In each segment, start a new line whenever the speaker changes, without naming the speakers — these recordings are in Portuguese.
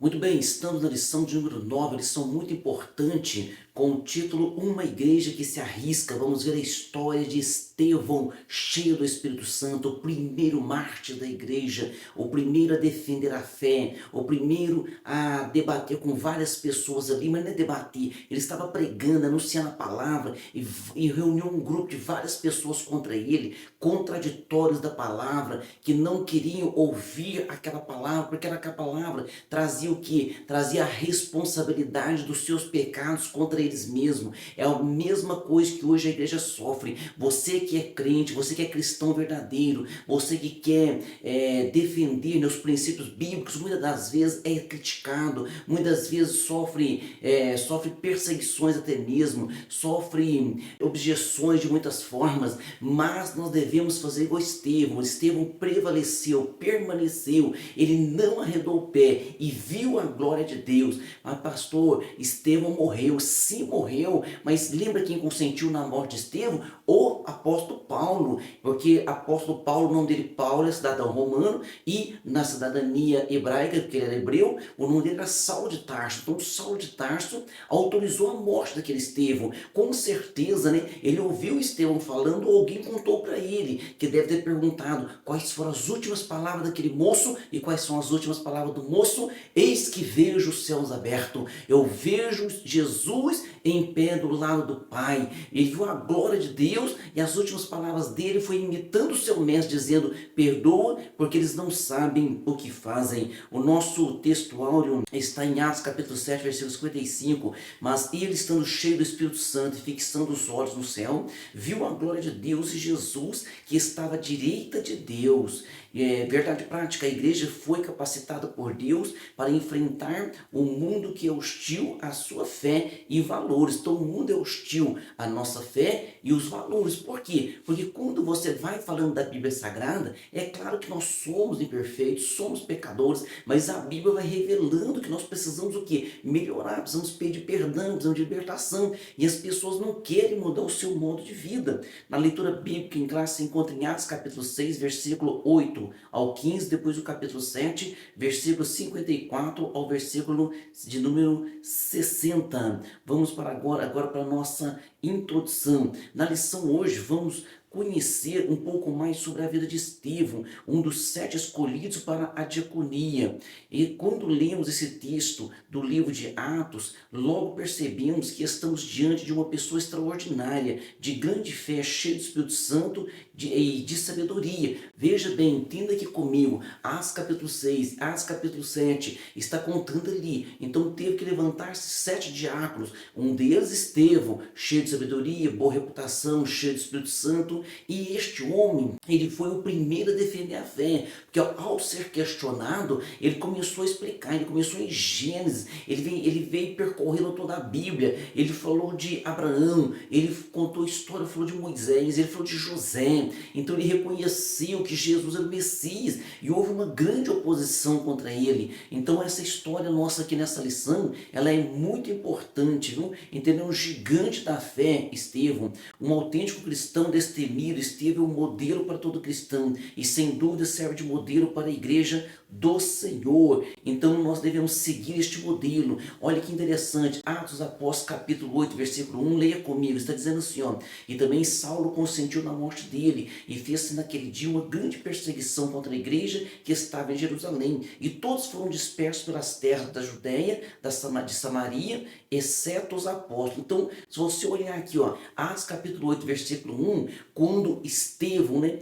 Muito bem, estamos na lição de número 9, lição muito importante, com o título Uma Igreja que se Arrisca. Vamos ver a história de Estevão, cheio do Espírito Santo, o primeiro mártir da igreja, o primeiro a defender a fé, o primeiro a debater com várias pessoas ali, mas não é debater, ele estava pregando, anunciando a palavra e reuniu um grupo de várias pessoas contra ele, contraditórios da palavra, que não queriam ouvir aquela palavra, porque aquela palavra trazia o que? Trazia a responsabilidade dos seus pecados contra eles mesmos. É a mesma coisa que hoje a igreja sofre. Você que é crente, você que é cristão verdadeiro, você que quer defender, né, os princípios bíblicos, muitas das vezes é criticado, muitas vezes sofre perseguições até mesmo, sofre objeções de muitas formas, mas nós devemos fazer igual Estevão. Estevão prevaleceu, permaneceu, ele não arredou o pé e viu a glória de Deus. Mas pastor, Estevão morreu, sim morreu, mas lembra quem consentiu na morte de Estevão? O apóstolo Paulo, porque apóstolo Paulo, o nome dele Paulo, é cidadão romano, e na cidadania hebraica, porque ele era hebreu, o nome dele era Saulo de Tarso. Então Saulo de Tarso autorizou a morte daquele Estevão. Com certeza, né, ele ouviu Estevão falando, ou alguém contou para ele, que deve ter perguntado quais foram as últimas palavras daquele moço e quais são as últimas palavras do moço. Eis que vejo os céus abertos, eu vejo Jesus em pé do lado do Pai. Ele viu a glória de Deus e as últimas palavras dele foi imitando o seu mestre, dizendo: perdoa porque eles não sabem o que fazem. O nosso texto áureo está em Atos capítulo 7, versículo 55. Mas ele, estando cheio do Espírito Santo e fixando os olhos no céu, viu a glória de Deus e Jesus que estava à direita de Deus. Verdade prática, a igreja foi capacitada por Deus para enfrentar o mundo que é hostil à sua fé e valores. Então o mundo é hostil à nossa fé e os valores. Por quê? Porque quando você vai falando da Bíblia Sagrada, é claro que nós somos imperfeitos, somos pecadores, mas a Bíblia vai revelando que nós precisamos o quê? Melhorar, precisamos pedir perdão, precisamos de libertação, e as pessoas não querem mudar o seu modo de vida. Na leitura bíblica em classe se encontra em Atos capítulo 6, versículo 8 ao 15, depois o capítulo 7, versículo 54 ao versículo de número 60. Vamos para agora para a nossa introdução. Na lição hoje vamos conhecer um pouco mais sobre a vida de Estevão, um dos 7 escolhidos para a diaconia. E quando lemos esse texto do livro de Atos, logo percebemos que estamos diante de uma pessoa extraordinária, de grande fé, cheia do Espírito Santo e de sabedoria. Veja bem, entenda aqui comigo, Atos capítulo 6, Atos capítulo 7, está contando ali. Então teve que levantar-se 7 diáconos, um deles Estevão, cheio de sabedoria, boa reputação, cheio do Espírito Santo. E este homem, ele foi o primeiro a defender a fé, porque ao ser questionado, ele começou a explicar, ele começou em Gênesis, ele veio percorrendo toda a Bíblia, ele falou de Abraão, ele contou a história, falou de Moisés, ele falou de José. Então ele reconheceu que Jesus era o Messias e houve uma grande oposição contra ele. Então essa história nossa aqui nessa lição, ela é muito importante, viu? Entendeu? Um gigante da fé, Estevão, um autêntico cristão destemido. Estevão é um modelo para todo cristão e sem dúvida serve de modelo para a igreja do Senhor. Então nós devemos seguir este modelo. Olha que interessante, Atos dos Apóstolos capítulo 8, versículo 1, leia comigo, está dizendo assim, ó: e também Saulo consentiu na morte dele, e fez-se naquele dia uma grande perseguição contra a igreja que estava em Jerusalém, e todos foram dispersos pelas terras da Judéia, de Samaria, exceto os apóstolos. Então, se você olhar aqui, ó, Atos capítulo 8, versículo 1, quando Estevão, né,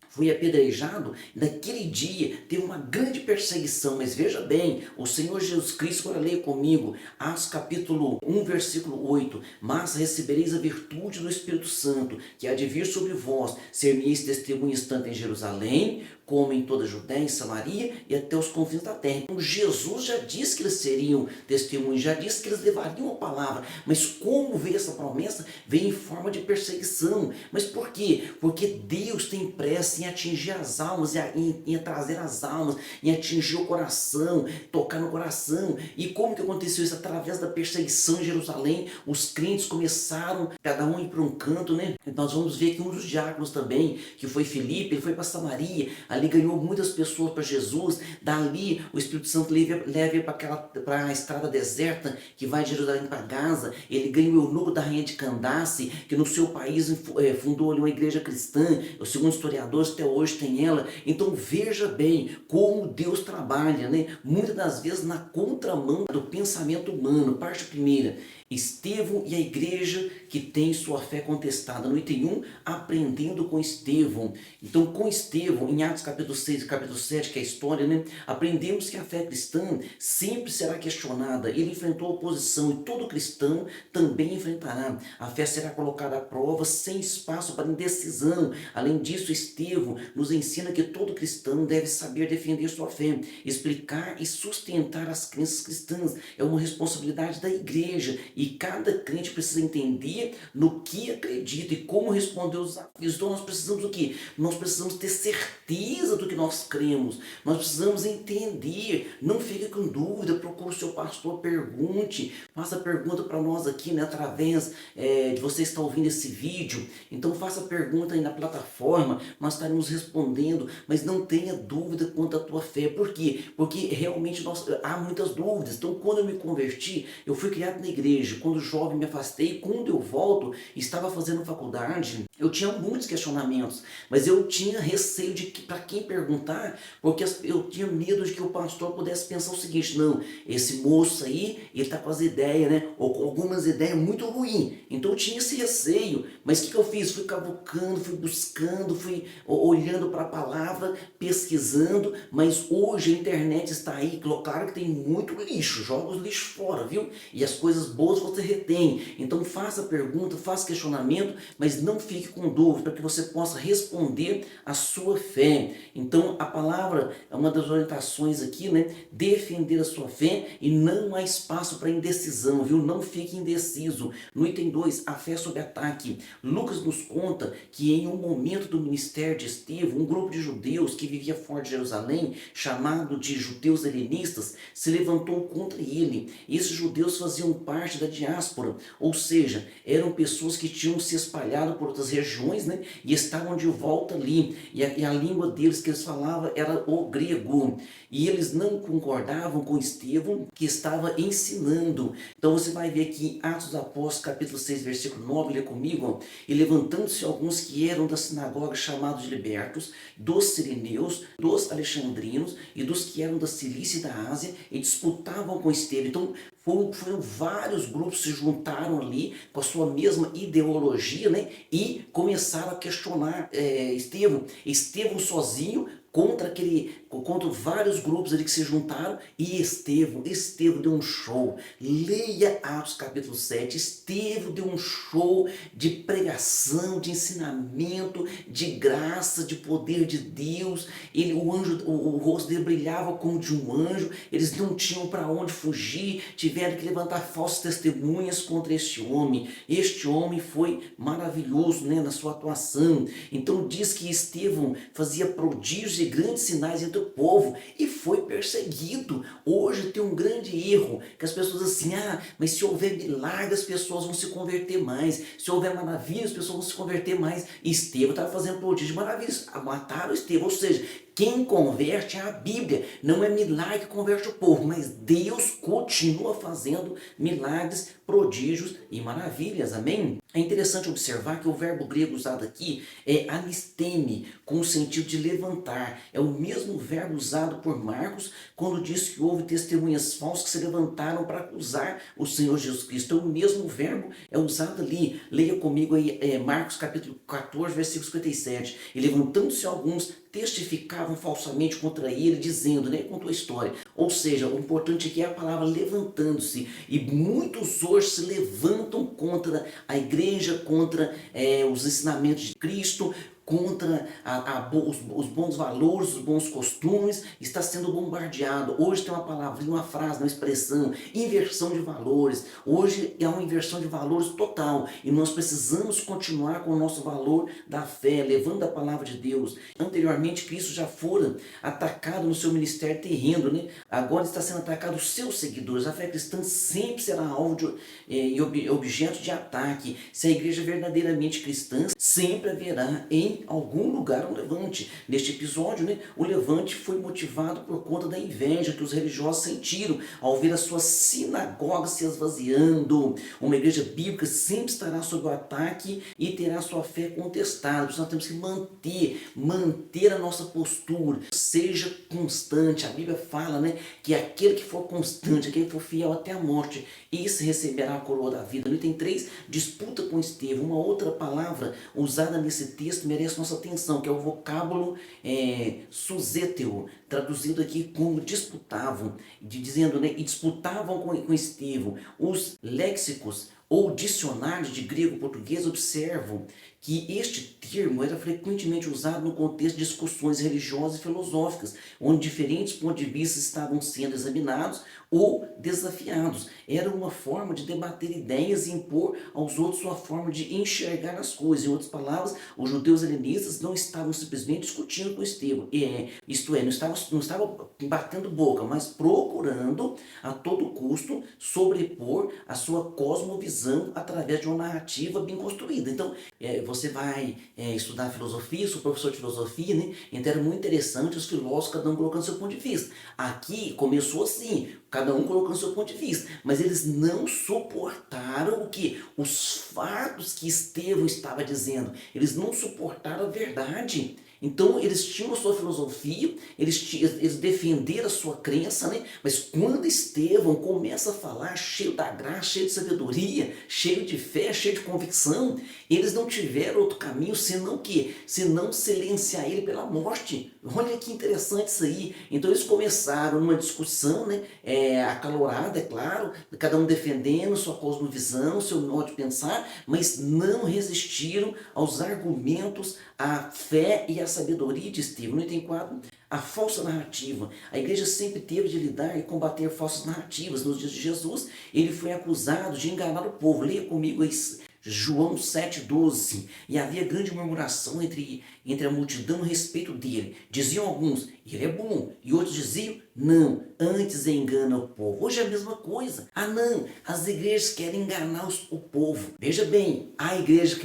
foi apedrejado, naquele dia teve uma grande perseguição. Mas veja bem, o Senhor Jesus Cristo, agora leia comigo, Atos capítulo 1, versículo 8, mas recebereis a virtude do Espírito Santo, que há de vir sobre vós, ser-me-eis testemunhas tanto em Jerusalém, como em toda a Judéia, em Samaria e até os confins da terra. Então Jesus já disse que eles seriam testemunhos, já disse que eles levariam a palavra, mas como veio essa promessa? Veio em forma de perseguição. Mas por quê? Porque Deus tem pressa em atingir as almas, em trazer as almas, em atingir o coração, tocar no coração. E como que aconteceu isso? Através da perseguição em Jerusalém, os crentes começaram, cada um ir para um canto, né? Então nós vamos ver que um dos diáconos também, que foi Filipe, ele foi para Samaria, ali ali ganhou muitas pessoas para Jesus, dali o Espírito Santo leva ele para a estrada deserta que vai de Jerusalém para Gaza, ele ganha o eunuco da rainha de Candace, que no seu país fundou ali uma igreja cristã, segundo historiadores até hoje tem ela. Então veja bem como Deus trabalha, né? Muitas das vezes na contramão do pensamento humano. Parte primeira, Estevão e a igreja que tem sua fé contestada. No item 1, aprendendo com Estevão. Então, com Estevão, em Atos capítulo 6 e capítulo 7, que é a história, né? Aprendemos que a fé cristã sempre será questionada. Ele enfrentou oposição e todo cristão também enfrentará. A fé será colocada à prova sem espaço para indecisão. Além disso, Estevão nos ensina que todo cristão deve saber defender sua fé, explicar e sustentar as crenças cristãs. É uma responsabilidade da igreja. E cada crente precisa entender no que acredita e como responder aos desafios. Então nós precisamos o quê? Nós precisamos ter certeza do que nós cremos. Nós precisamos entender. Não fique com dúvida, procure o seu pastor, pergunte. Faça pergunta para nós aqui, né, através de você estar ouvindo esse vídeo. Então faça pergunta aí na plataforma, nós estaremos respondendo, mas não tenha dúvida quanto à tua fé. Por quê? Porque realmente há muitas dúvidas. Então quando eu me converti, eu fui criado na igreja. Quando jovem me afastei, quando eu volto, estava fazendo faculdade, eu tinha muitos questionamentos, mas eu tinha receio de que para quem perguntar, porque eu tinha medo de que o pastor pudesse pensar o seguinte: não, esse moço aí, ele está com as ideias, né, ou com algumas ideias muito ruins. Então eu tinha esse receio, mas o que eu fiz? Fui cavucando, fui buscando, fui olhando para a palavra, pesquisando, mas hoje a internet está aí, claro que tem muito lixo, joga os lixos fora, viu? E as coisas boas você retém. Então faça pergunta, faça questionamento, mas não fique com dúvida, para que você possa responder a sua fé. Então a palavra é uma das orientações aqui, né? Defender a sua fé, e não há espaço para indecisão, viu? Não fique indeciso. No item 2, a fé sob ataque. Lucas nos conta que em um momento do ministério de Estevão, um grupo de judeus que vivia fora de Jerusalém, chamado de judeus helenistas, se levantou contra ele. Esses judeus faziam parte da diáspora, ou seja, eram pessoas que tinham se espalhado por outras regiões, né, e estavam de volta ali, e a língua deles que eles falavam era o grego, e eles não concordavam com Estevão, que estava ensinando. Então você vai ver aqui em Atos dos Apóstolos capítulo 6 versículo 9, lê comigo, ó. E levantando-se alguns que eram da sinagoga, chamados de libertos, dos sirineus, dos alexandrinos e dos que eram da Cilícia e da Ásia, e disputavam com Estevão. Então foram vários grupos que se juntaram ali com a sua mesma ideologia, né? E começaram a questionar Estevão. Estevão sozinho contra vários grupos ali que se juntaram, e Estevão deu um show. Leia Atos capítulo 7, Estevão deu um show de pregação, de ensinamento, de graça, de poder de Deus. O rosto dele brilhava como de um anjo, eles não tinham para onde fugir, tiveram que levantar falsas testemunhas contra este homem. Este homem foi maravilhoso, né, na sua atuação. Então diz que Estevão fazia prodígios e grandes sinais entre o povo e foi perseguido. Hoje tem um grande erro, que as pessoas assim, mas se houver milagre as pessoas vão se converter mais, se houver maravilha as pessoas vão se converter mais. Estevão estava fazendo prodígios, maravilhas, mataram Estevão. Ou seja, quem converte é a Bíblia, não é milagre que converte o povo, mas Deus continua fazendo milagres, prodígios e maravilhas, amém? É interessante observar que o verbo grego usado aqui é anisteme, com o sentido de levantar. É o mesmo verbo usado por Marcos quando diz que houve testemunhas falsas que se levantaram para acusar o Senhor Jesus Cristo. Então o mesmo verbo é usado ali. Leia comigo aí Marcos capítulo 14, versículo 57. E levantando-se alguns, testificavam falsamente contra ele, dizendo, né, contou a história. Ou seja, o importante aqui é a palavra levantando-se. E muitos hoje se levantam contra a igreja, contra os ensinamentos de Cristo, contra os bons valores, os bons costumes, está sendo bombardeado. Hoje tem uma palavra, uma frase, uma expressão, inversão de valores. Hoje é uma inversão de valores total, e nós precisamos continuar com o nosso valor da fé, levando a palavra de Deus. Anteriormente, Cristo já fora atacado no seu ministério terreno, né? Agora está sendo atacado os seus seguidores. A fé cristã sempre será alvo e objeto de ataque. Se a igreja é verdadeiramente cristã, sempre haverá em em algum lugar um levante. Neste episódio, né, o levante foi motivado por conta da inveja que os religiosos sentiram ao ver as suas sinagogas se esvaziando. Uma igreja bíblica sempre estará sob o ataque e terá sua fé contestada. Por isso nós temos que manter a nossa postura. Seja constante. A Bíblia fala, né, que aquele que for constante, aquele que for fiel até a morte, esse receberá a coroa da vida. No item 3, disputa com Estevão. Uma outra palavra usada nesse texto merece nossa atenção, que é o vocábulo suséteo, traduzido aqui como disputavam, dizendo, né, e disputavam com Estevão. Os léxicos ou dicionários de grego-português observam que este termo era frequentemente usado no contexto de discussões religiosas e filosóficas, onde diferentes pontos de vista estavam sendo examinados ou desafiados. Era uma forma de debater ideias e impor aos outros sua forma de enxergar as coisas. Em outras palavras, os judeus helenistas não estavam simplesmente discutindo com Estevão, isto é, não estavam batendo boca, mas procurando a todo custo sobrepor a sua cosmovisão através de uma narrativa bem construída. Então, você vai estudar filosofia, sou professor de filosofia, né? Então era muito interessante os filósofos, cada um colocando seu ponto de vista. Aqui começou assim, cada um colocando seu ponto de vista, mas eles não suportaram o que? Os fatos que Estevão estava dizendo. Eles não suportaram a verdade. Então eles tinham a sua filosofia, eles defenderam a sua crença, né? Mas quando Estevão começa a falar cheio da graça, cheio de sabedoria, cheio de fé, cheio de convicção, eles não tiveram outro caminho senão que? Senão silenciar ele pela morte. Olha que interessante isso aí. Então eles começaram numa discussão, né? Acalorada, é claro, cada um defendendo sua cosmovisão, seu modo de pensar, mas não resistiram aos argumentos, à fé e à sabedoria de Estevão. No item 4, a falsa narrativa. A igreja sempre teve de lidar e combater falsas narrativas. Nos dias de Jesus, ele foi acusado de enganar o povo. Leia comigo aí João 7,12. E havia grande murmuração entre a multidão a respeito dele. Diziam alguns, ele é bom. E outros diziam, não, antes engana o povo. Hoje é a mesma coisa. Ah não, as igrejas querem enganar o povo. Veja bem, há igrejas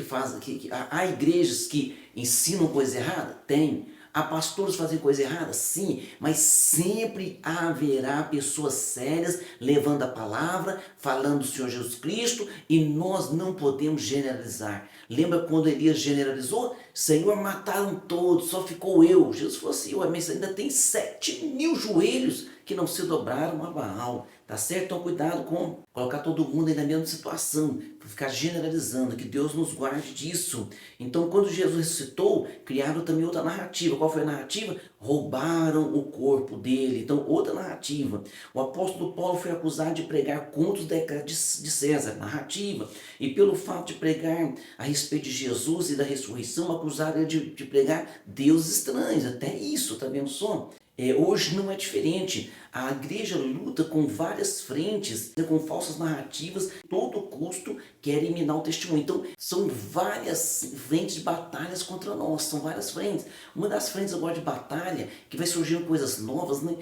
há igrejas que ensinam coisa errada? Tem. Há pastores que fazem coisa errada? Sim, mas sempre haverá pessoas sérias levando a palavra, falando do Senhor Jesus Cristo, e nós não podemos generalizar. Lembra quando Elias generalizou? Senhor, mataram todos, só ficou eu. Jesus falou assim, mas ainda tem 7.000 joelhos que não se dobraram a Baal. Tá certo? Então cuidado com colocar todo mundo aí na mesma situação, para ficar generalizando, que Deus nos guarde disso. Então quando Jesus ressuscitou, criaram também outra narrativa. Qual foi a narrativa? Roubaram o corpo dele. Então outra narrativa. O apóstolo Paulo foi acusado de pregar contra os decretos de César, narrativa. E pelo fato de pregar a respeito de Jesus e da ressurreição, acusaram ele de pregar deuses estranhos. Até isso, tá vendo só? Hoje não é diferente. A igreja luta com várias frentes, com falsas narrativas, todo custo quer eliminar o testemunho. Então, são várias frentes de batalhas contra nós, são várias frentes. Uma das frentes agora de batalha, que vai surgindo coisas novas, né,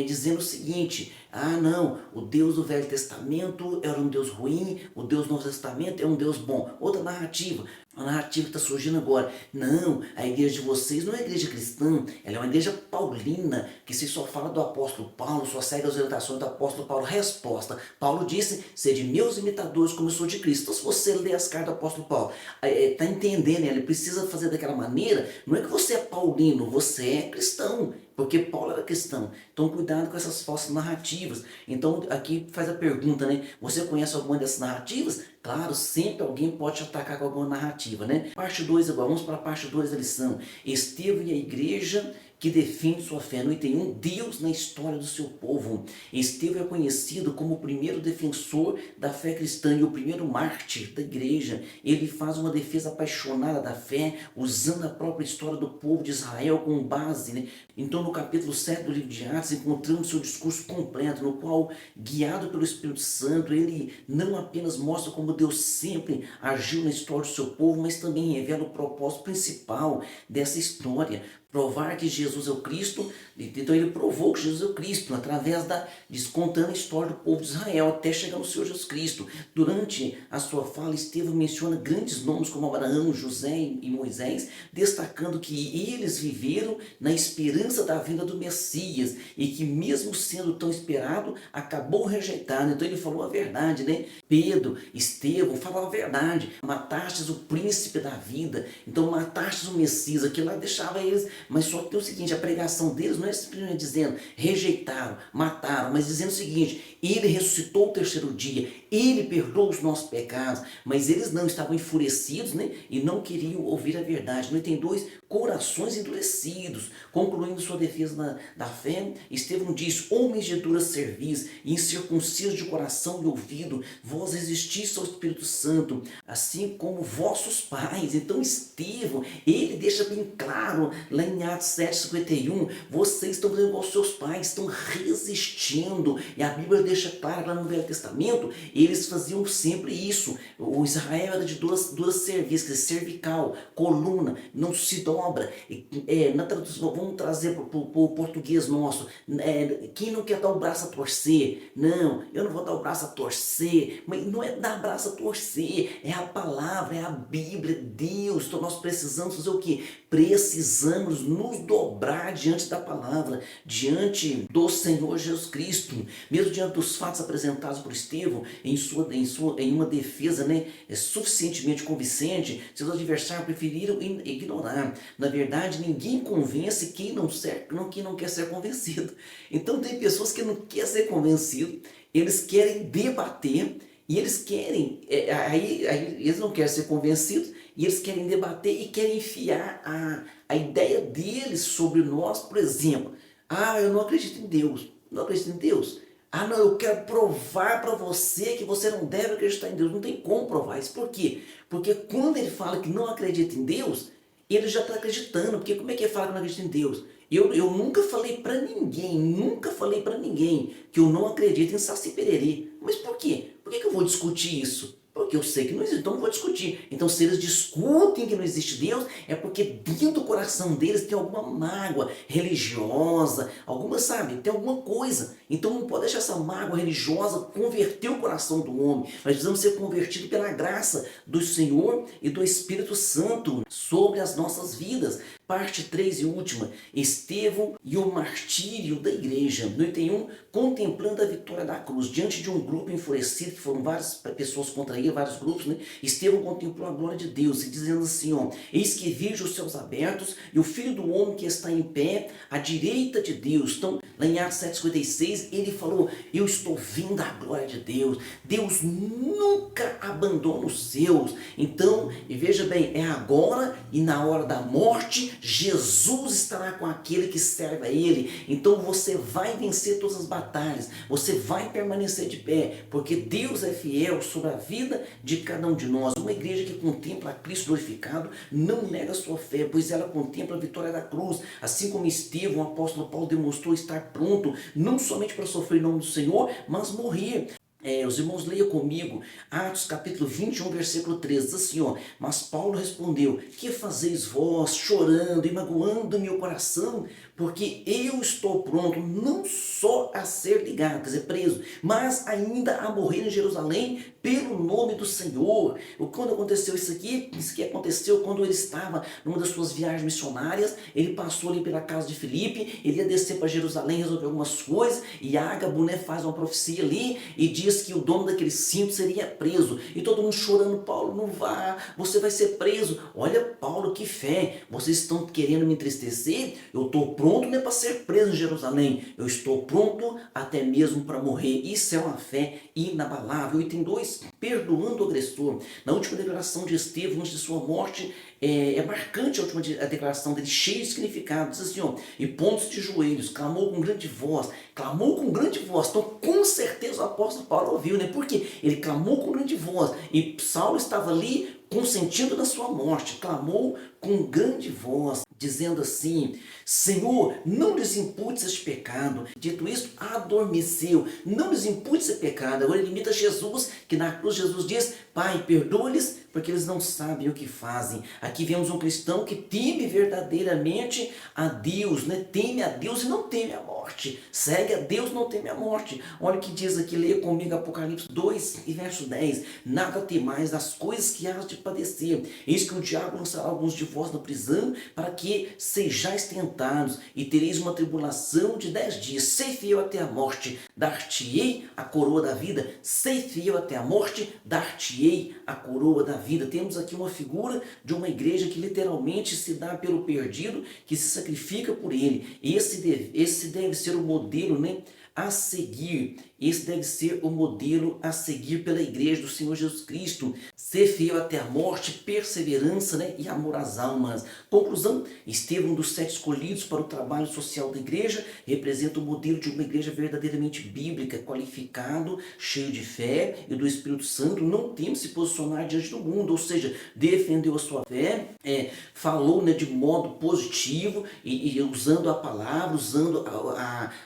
dizendo o seguinte, não, o Deus do Velho Testamento era um Deus ruim, o Deus do Novo Testamento é um Deus bom. Outra narrativa, a narrativa que está surgindo agora, não, a igreja de vocês não é igreja cristã, ela é uma igreja paulina, que se só fala do apóstolo Paulo, só segue as orientações do apóstolo Paulo. Resposta, Paulo disse, sede meus imitadores como eu sou de Cristo. Então se você lê as cartas do apóstolo Paulo, está entendendo, ele precisa fazer daquela maneira, não é que você é paulino, você é cristão. Porque Paulo era cristão. Então cuidado com essas falsas narrativas. Então aqui faz a pergunta, né? Você conhece alguma dessas narrativas? Claro, sempre alguém pode te atacar com alguma narrativa, né? Parte 2 agora, vamos para a parte 2 da lição. Estevão e a igreja que defende sua fé. No item 1, Deus na história do seu povo. Estevão é conhecido como o primeiro defensor da fé cristã e o primeiro mártir da igreja. Ele faz uma defesa apaixonada da fé, usando a própria história do povo de Israel como base, né? Então no capítulo 7 do livro de Atos encontramos seu discurso completo, no qual, guiado pelo Espírito Santo, ele não apenas mostra como Deus sempre agiu na história do seu povo, mas também revela o propósito principal dessa história. provar que Jesus é o Cristo. Então ele provou que Jesus é o Cristo através contando a história do povo de Israel até chegar no Senhor Jesus Cristo. Durante a sua fala, Estevão menciona grandes nomes como Abraão, José e Moisés, destacando que eles viveram na esperança da vinda do Messias e que mesmo sendo tão esperado, acabou rejeitado. Então ele falou a verdade, né? Pedro, Estevão falaram a verdade. Matastes o príncipe da vida, então matastes o Messias. Aquilo lá deixava eles, mas só que tem o seguinte, a pregação deles não é simplesmente dizendo rejeitaram, mataram, mas dizendo o seguinte: ele ressuscitou o terceiro dia, ele perdoou os nossos pecados. Mas eles não estavam enfurecidos, né? E não queriam ouvir a verdade. Não tem dois corações endurecidos. Concluindo sua defesa da fé, Estevão diz: homens de dura cerviz, incircuncisos de coração e ouvido, vós resistis ao Espírito Santo, assim como vossos pais. Então Estevão, ele deixa bem claro lá em Atos 7:51, vocês estão fazendo igual aos seus pais, estão resistindo. E a Bíblia deixa claro lá no Velho Testamento, eles faziam sempre isso. O Israel era de duas cerviz, quer dizer, cervical, coluna, não se dobra. Na tradução, vamos trazer para o português nosso, quem não quer dar o braço a torcer? Não, eu não vou dar o braço a torcer, mas não é dar o braço a torcer, é a palavra, é a Bíblia, Deus. Então nós precisamos fazer o quê? Precisamos nos dobrar diante da palavra, diante do Senhor Jesus Cristo. Mesmo diante dos fatos apresentados por Estevão, em uma defesa, né, suficientemente convincente, seus adversários preferiram ignorar. Na verdade, ninguém convence quem não quer ser convencido. Então tem pessoas que não querem ser convencidos, eles querem debater, e eles querem, aí eles não querem ser convencidos, e eles querem debater e querem enfiar a ideia deles sobre nós. Por exemplo, eu não acredito em Deus. Não acredito em Deus? Não, eu quero provar para você que você não deve acreditar em Deus. Não tem como provar isso. Por quê? Porque quando ele fala que não acredita em Deus, ele já está acreditando. Porque como é que ele fala que não acredita em Deus? Eu nunca falei para ninguém que eu não acredito em Saci Pererê. Mas por quê? Por que eu vou discutir isso? Porque eu sei que não existe, então não vou discutir. Então se eles discutem que não existe Deus, é porque dentro do coração deles tem alguma mágoa religiosa, tem alguma coisa. Então não pode deixar essa mágoa religiosa converter o coração do homem. Nós precisamos ser convertidos pela graça do Senhor e do Espírito Santo sobre as nossas vidas. Parte 3 e última, Estevão e o martírio da igreja. No item 1, contemplando a vitória da cruz, diante de um grupo enfurecido, que foram várias pessoas contra ele, vários grupos, né? Estevão contemplou a glória de Deus, e dizendo assim, eis que vejo os céus abertos, e o Filho do Homem que está em pé, à direita de Deus. Então, lá em Atos 7:56, ele falou, eu estou vendo a glória de Deus. Deus nunca abandona os seus. Então, e veja bem, é agora e na hora da morte, Jesus estará com aquele que serve a ele. Então você vai vencer todas as batalhas, você vai permanecer de pé, porque Deus é fiel sobre a vida de cada um de nós. Uma igreja que contempla a Cristo glorificado não nega a sua fé, pois ela contempla a vitória da cruz, assim como Estevão, o apóstolo Paulo, demonstrou estar pronto, não somente para sofrer em nome do Senhor, mas morrer. Os irmãos leiam comigo, Atos capítulo 21, versículo 13, diz assim, mas Paulo respondeu, que fazeis vós, chorando e magoando meu coração? Porque eu estou pronto não só a ser ligado, quer dizer, preso, mas ainda a morrer em Jerusalém pelo nome do Senhor. Quando aconteceu isso aqui aconteceu quando ele estava numa das suas viagens missionárias. Ele passou ali pela casa de Filipe, ele ia descer para Jerusalém, resolver algumas coisas, e Ágabo, né, faz uma profecia ali e diz que o dono daquele cinto seria preso, e todo mundo chorando, Paulo, não vá, você vai ser preso. Olha, Paulo, que fé, vocês estão querendo me entristecer? Eu estou pronto, não é para ser preso em Jerusalém, eu estou pronto até mesmo para morrer. Isso é uma fé inabalável. Item 2, perdoando o agressor. Na última declaração de Estevão, antes de sua morte, é marcante a declaração dele, cheia de significado. Diz assim, e pondo-se de joelhos, clamou com grande voz. Então com certeza o apóstolo Paulo ouviu, né? Porque ele clamou com grande voz, e Saulo estava ali consentindo na sua morte, clamou com grande voz, dizendo assim: Senhor, não lhes imputes este pecado. Dito isso, adormeceu. Não lhes impute esse pecado. Agora ele imita Jesus, que na cruz Jesus diz: Pai, perdoa-lhes, porque eles não sabem o que fazem. Aqui vemos um cristão que teme verdadeiramente a Deus, né? Teme a Deus e não teme a morte. Segue a Deus, não teme a morte. Olha o que diz aqui, leia comigo Apocalipse 2 e verso 10. Nada temais das coisas que hás de padecer. Eis que o diabo lançará alguns de vós na prisão, para que sejais tentados, e tereis uma tribulação de 10 dias. Sei fiel até a morte, dar-te-ei a coroa da vida. Sei fiel até a morte, dar-te-ei a coroa da vida. Temos aqui uma figura de uma igreja que literalmente se dá pelo perdido, que se sacrifica por ele. Esse deve ser o modelo, né, a seguir. Esse deve ser o modelo a seguir pela igreja do Senhor Jesus Cristo. Ser fiel até a morte, perseverança, né, e amor às almas. Conclusão: Estevão, um dos 7 escolhidos para o trabalho social da igreja, representa o modelo de uma igreja verdadeiramente bíblica, qualificado, cheio de fé e do Espírito Santo. Não teme se posicionar diante do mundo, ou seja, defendeu a sua fé, falou, né, de modo positivo e usando a palavra, usando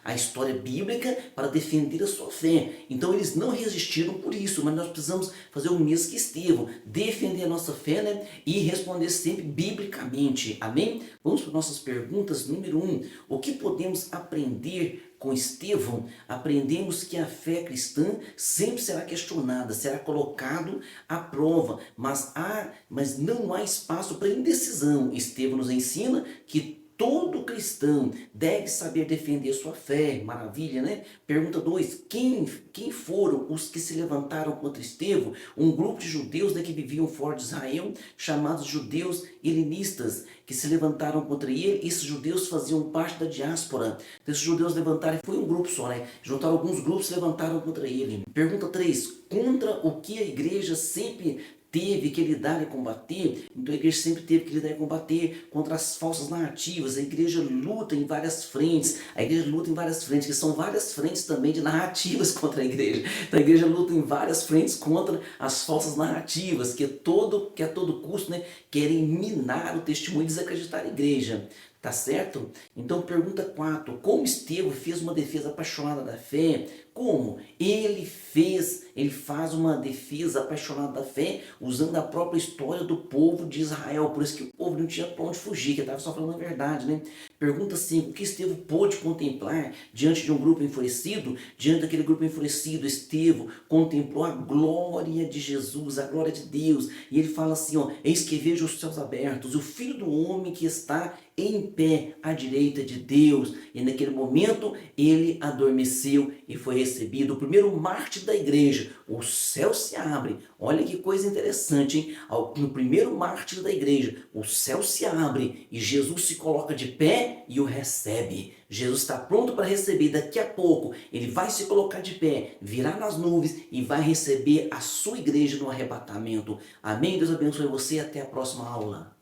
a história bíblica para defender a sua fé. Então eles não resistiram por isso, mas nós precisamos fazer o mesmo que Estevão, defender a nossa fé, né, e responder sempre biblicamente. Amém? Vamos para nossas perguntas. Número 1, o que podemos aprender com Estevão? Aprendemos que a fé cristã sempre será questionada, será colocado à prova, mas não há espaço para indecisão. Estevão nos ensina que todo cristão deve saber defender sua fé. Maravilha, né? Pergunta 2. Quem foram os que se levantaram contra Estevão? Um grupo de judeus, né, que viviam fora de Israel, chamados judeus helenistas, que se levantaram contra ele. Esses judeus faziam parte da diáspora. Então, esses judeus levantaram, foi um grupo só, né? Juntaram alguns grupos e se levantaram contra ele. Pergunta 3. Contra o que a igreja sempre teve que lidar e combater? Então a igreja sempre teve que lidar e combater contra as falsas narrativas. A igreja luta em várias frentes. A igreja luta em várias frentes, que são várias frentes também de narrativas contra a igreja. Então a igreja luta em várias frentes contra as falsas narrativas, que a todo custo, né, querem minar o testemunho e desacreditar a igreja. Tá certo? Então pergunta 4. Como Estevão fez uma defesa apaixonada da fé? Como? Ele faz uma defesa apaixonada da fé usando a própria história do povo de Israel. Por isso que o povo não tinha para onde fugir, que estava só falando a verdade, né? Pergunta 5. O que Estevão pôde contemplar diante de um grupo enfurecido? Diante daquele grupo enfurecido, Estevão contemplou a glória de Jesus, a glória de Deus. E ele fala assim, ó: eis que vejo os céus abertos, o Filho do Homem que está em pé à direita de Deus. E naquele momento ele adormeceu e foi recebido, o primeiro mártir da igreja. O céu se abre. Olha que coisa interessante, hein? No primeiro mártir da igreja, o céu se abre e Jesus se coloca de pé e o recebe. Jesus está pronto para receber. Daqui a pouco ele vai se colocar de pé, virar nas nuvens e vai receber a sua igreja no arrebatamento. Amém? Deus abençoe você e até a próxima aula.